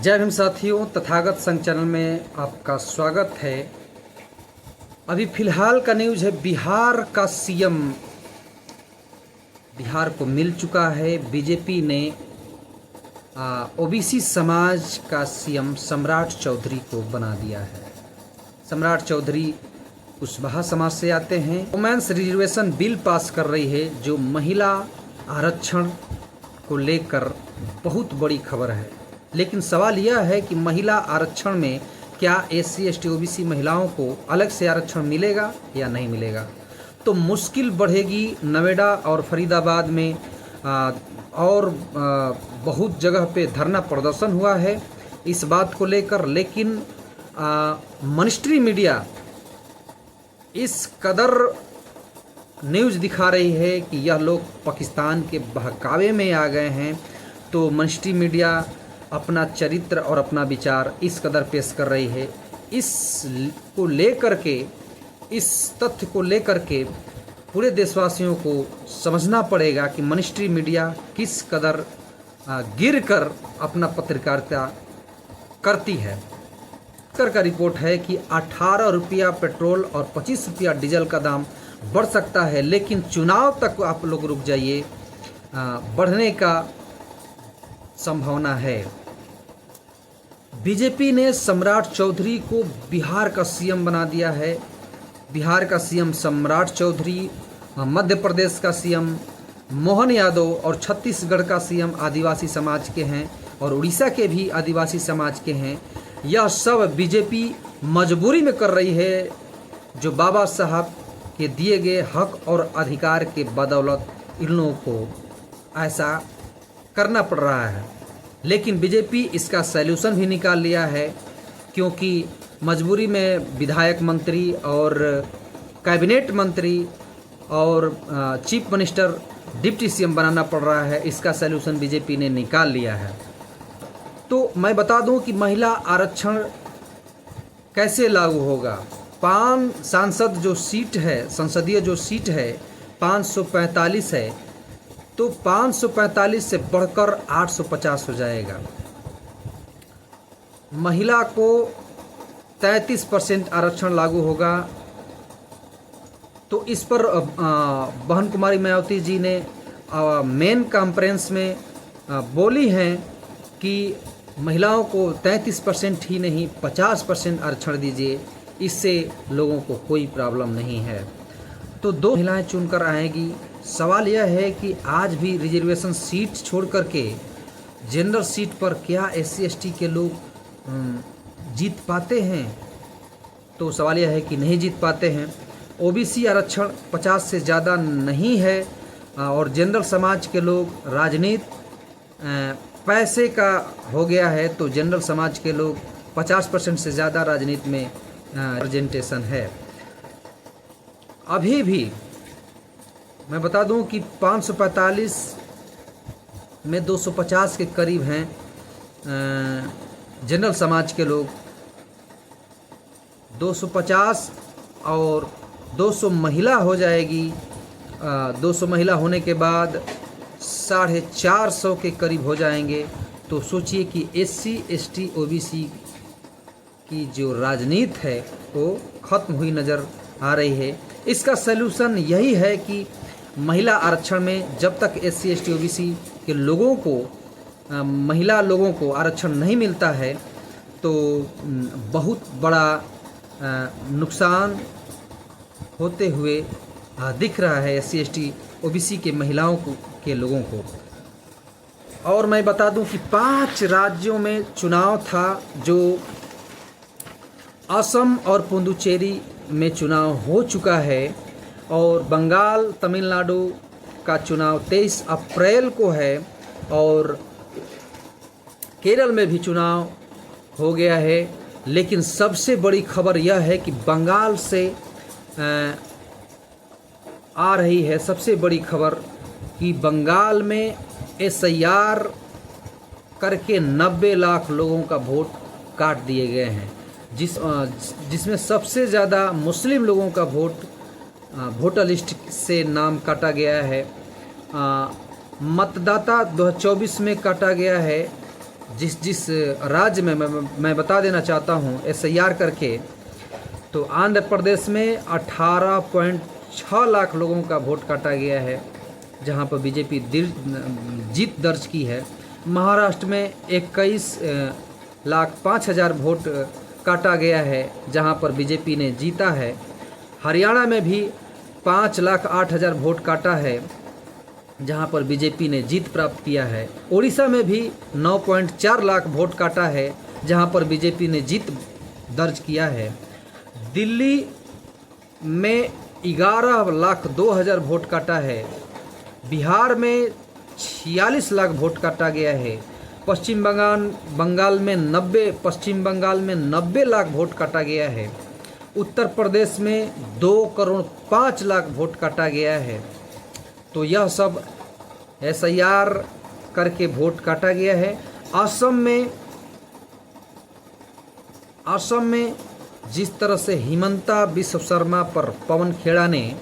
जय भीम साथियों, तथागत संघ चैनल में आपका स्वागत है। अभी फिलहाल का न्यूज़ है, बिहार का सीएम बिहार को मिल चुका है। बीजेपी ने ओबीसी समाज का सीएम सम्राट चौधरी को बना दिया है। सम्राट चौधरी कुशवाहा समाज से आते हैं। वुमेन्स रिजर्वेशन बिल पास कर रही है, जो महिला आरक्षण को लेकर बहुत बड़ी खबर है। लेकिन सवाल यह है कि महिला आरक्षण में क्या SC ST OBC महिलाओं को अलग से आरक्षण मिलेगा या नहीं मिलेगा। तो मुश्किल बढ़ेगी। नोएडा और फरीदाबाद में और बहुत जगह पे धरना प्रदर्शन हुआ है इस बात को लेकर। लेकिन मिनिस्ट्री मीडिया इस कदर न्यूज़ दिखा रही है कि यह लोग पाकिस्तान के बहकावे में आ गए हैं। तो मिनिस्ट्री मीडिया अपना चरित्र और अपना विचार इस कदर पेश कर रही है। इस तथ्य को लेकर के पूरे देशवासियों को समझना पड़ेगा कि मिनिस्ट्री मीडिया किस कदर गिर कर अपना पत्रकारिता करती है। का रिपोर्ट है कि 18 रुपया पेट्रोल और 25 रुपया डीजल का दाम बढ़ सकता है, लेकिन चुनाव तक आप लोग रुक जाइए, बढ़ने का संभावना है। बीजेपी ने सम्राट चौधरी को बिहार का सीएम बना दिया है। बिहार का सीएम सम्राट चौधरी, मध्य प्रदेश का सीएम मोहन यादव और छत्तीसगढ़ का सीएम आदिवासी समाज के हैं और उड़ीसा के भी आदिवासी समाज के हैं। यह सब बीजेपी मजबूरी में कर रही है, जो बाबा साहब के दिए गए हक और अधिकार के बदौलत इन लोगों को ऐसा करना पड़ रहा है। लेकिन बीजेपी इसका सैल्यूशन भी निकाल लिया है, क्योंकि मजबूरी में विधायक मंत्री और कैबिनेट मंत्री और चीफ मिनिस्टर डिप्टी सीएम बनाना पड़ रहा है। इसका सैल्यूशन बीजेपी ने निकाल लिया है। तो मैं बता दूं कि महिला आरक्षण कैसे लागू होगा। 5 सांसद जो सीट है, संसदीय जो सीट है 545 है, तो 545 से बढ़कर 850 हो जाएगा। महिला को 33% आरक्षण लागू होगा। तो इस पर बहन कुमारी मायावती जी ने मेन कॉन्फ्रेंस में बोली हैं कि महिलाओं को 33% ही नहीं 50% आरक्षण दीजिए, इससे लोगों को कोई प्रॉब्लम नहीं है। तो 2 महिलाएं चुनकर आएगी। सवाल यह है कि आज भी रिजर्वेशन सीट छोड़ करके जनरल सीट पर क्या SC ST के लोग जीत पाते हैं। तो सवाल यह है कि नहीं जीत पाते हैं। OBC आरक्षण 50 से ज़्यादा नहीं है और जनरल समाज के लोग, राजनीति पैसे का हो गया है, तो जनरल समाज के लोग 50% से ज़्यादा राजनीति में रिप्रेजेंटेशन है। अभी भी मैं बता दूं कि 545 में 250 के करीब हैं जनरल समाज के लोग। 250 और 200 महिला हो जाएगी। 200 महिला होने के बाद 450 के करीब हो जाएंगे। तो सोचिए कि SC ST OBC की जो राजनीति है वो ख़त्म हुई नज़र आ रही है। इसका सलूशन यही है कि महिला आरक्षण में जब तक SC ST OBC के लोगों को, महिला लोगों को आरक्षण नहीं मिलता है, तो बहुत बड़ा नुकसान होते हुए दिख रहा है SC ST OBC के महिलाओं के लोगों को। और मैं बता दूं कि 5 राज्यों में चुनाव था, जो असम और पुडुचेरी में चुनाव हो चुका है और बंगाल, तमिलनाडु का चुनाव 23 अप्रैल को है और केरल में भी चुनाव हो गया है। लेकिन सबसे बड़ी खबर यह है कि बंगाल से आ रही है सबसे बड़ी खबर कि बंगाल में SIR करके 90 लाख लोगों का वोट काट दिए गए हैं, जिसमें सबसे ज़्यादा मुस्लिम लोगों का वोटर लिस्ट से नाम काटा गया है। मतदाता 2024 में काटा गया है जिस जिस राज्य में मैं बता देना चाहता हूँ SIR करके, तो आंध्र प्रदेश में 18.6 लाख लोगों का वोट काटा गया है, जहां पर बीजेपी जीत दर्ज की है। महाराष्ट्र में 21,05,000 वोट काटा गया है, जहां पर बीजेपी ने जीता है। हरियाणा में भी 5,08,000 वोट काटा है, जहां पर बीजेपी ने जीत प्राप्त किया है। उड़ीसा में भी 9.4 लाख वोट काटा है, जहां पर बीजेपी ने जीत दर्ज किया है। दिल्ली में 11,02,000 वोट काटा है। बिहार में 46 लाख वोट काटा गया है। पश्चिम बंगाल में 90 लाख वोट काटा गया है। उत्तर प्रदेश में 2,05 लाख वोट काटा गया है। तो यह सब SIR करके वोट काटा गया है। असम में जिस तरह से हिमंता बिस्व शर्मा पर पवन खेड़ा ने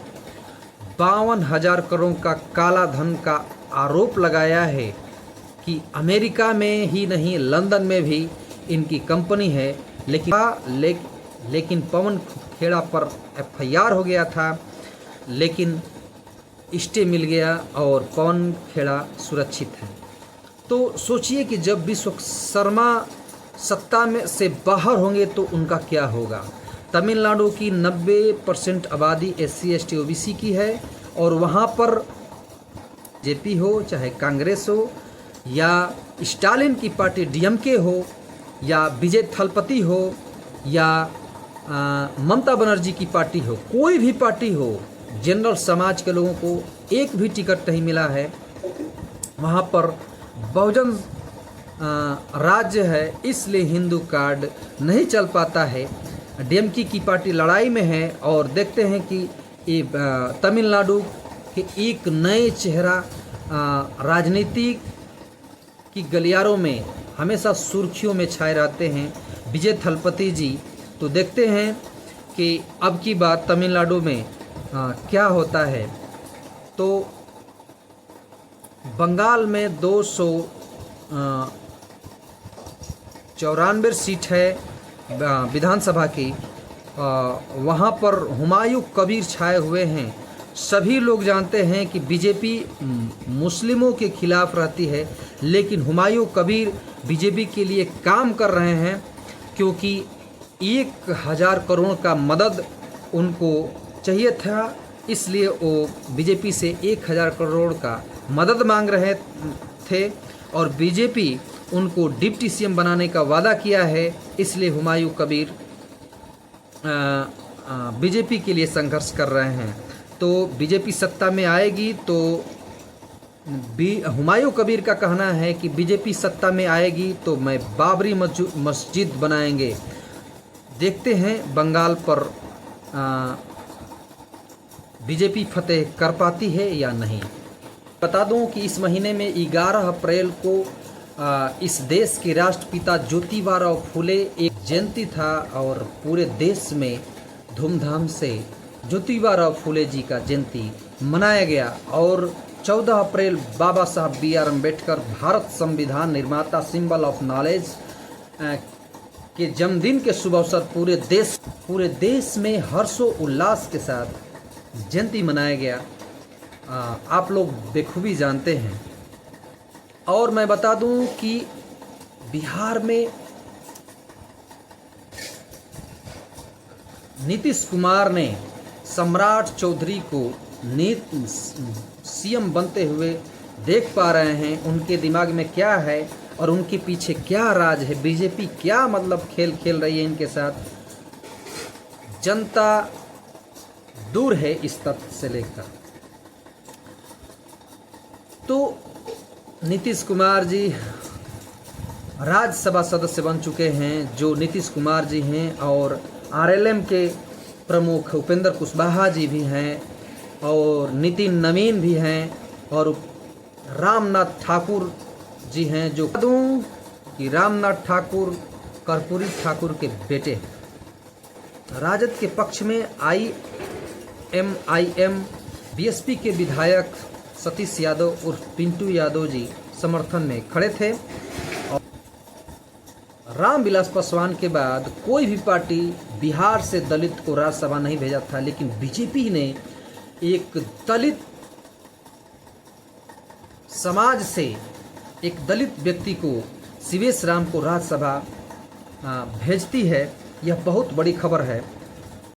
52,000 करोड़ का काला धन का आरोप लगाया है कि अमेरिका में ही नहीं लंदन में भी इनकी कंपनी है, लेकिन पवन खेड़ा पर FIR हो गया था, लेकिन स्टे मिल गया और पवन खेड़ा सुरक्षित है। तो सोचिए कि जब बिस्व शर्मा सत्ता में से बाहर होंगे तो उनका क्या होगा। तमिलनाडु की 90% आबादी SC ST OBC की है, और वहाँ पर JP हो चाहे कांग्रेस हो या स्टालिन की पार्टी DMK हो या विजय थलपति हो या ममता बनर्जी की पार्टी हो, कोई भी पार्टी हो, जनरल समाज के लोगों को एक भी टिकट नहीं मिला है। वहाँ पर बहुजन राज्य है, इसलिए हिंदू कार्ड नहीं चल पाता है। DMK की पार्टी लड़ाई में है, और देखते हैं कि ये तमिलनाडु के एक नए चेहरा राजनीति की गलियारों में हमेशा सुर्खियों में छाए रहते हैं, विजय थलपति जी। तो देखते हैं कि अब की बात तमिलनाडु में क्या होता है। तो बंगाल में 294 सीट है विधानसभा की। वहाँ पर हुमायूं कबीर छाए हुए हैं। सभी लोग जानते हैं कि बीजेपी मुस्लिमों के खिलाफ रहती है, लेकिन हुमायूं कबीर बीजेपी के लिए काम कर रहे हैं, क्योंकि 1,000 करोड़ का मदद उनको चाहिए था, इसलिए वो बीजेपी से 1,000 करोड़ का मदद मांग रहे थे, और बीजेपी उनको डिप्टी CM बनाने का वादा किया है। इसलिए हुमायूं कबीर बीजेपी के लिए संघर्ष कर रहे हैं। तो बीजेपी सत्ता में आएगी तो हुमायूं कबीर का कहना है कि बीजेपी सत्ता में आएगी तो मैं बाबरी मस्जिद बनाएंगे। देखते हैं बंगाल पर बीजेपी फतेह कर पाती है या नहीं। बता दूं कि इस महीने में 11 अप्रैल को इस देश के राष्ट्रपिता ज्योतिबाराव फुले एक जयंती था, और पूरे देश में धूमधाम से ज्योतिबाराव फुले जी का जयंती मनाया गया। और 14 अप्रैल बाबा साहब BR अम्बेडकर, भारत संविधान निर्माता, सिंबल ऑफ नॉलेज के जन्मदिन के शुभ अवसर पूरे देश में हर्षोल्लास के साथ जयंती मनाया गया। आप लोग बेखूबी जानते हैं। और मैं बता दूं कि बिहार में नीतीश कुमार ने सम्राट चौधरी को CM बनते हुए देख पा रहे हैं। उनके दिमाग में क्या है और उनके पीछे क्या राज है, बीजेपी क्या मतलब खेल खेल रही है इनके साथ, जनता दूर है इस तथ्य से लेकर। तो नीतीश कुमार जी राज्यसभा सदस्य बन चुके हैं, जो नीतीश कुमार जी हैं, और RLM के प्रमुख उपेंद्र कुशवाहा जी भी हैं, और नितिन नवीन भी हैं, और रामनाथ ठाकुर जी हैं, जो दूं कि रामनाथ ठाकुर कर्पूरी ठाकुर के बेटे हैं। राजद के पक्ष में IMIM BSP के विधायक सतीश यादव उर्फ पिंटू यादव जी समर्थन में खड़े थे। रामविलास पासवान के बाद कोई भी पार्टी बिहार से दलित को राज्यसभा नहीं भेजा था, लेकिन बीजेपी ने एक दलित समाज से एक दलित व्यक्ति को, शिवेश राम को राज्यसभा भेजती है। यह बहुत बड़ी खबर है।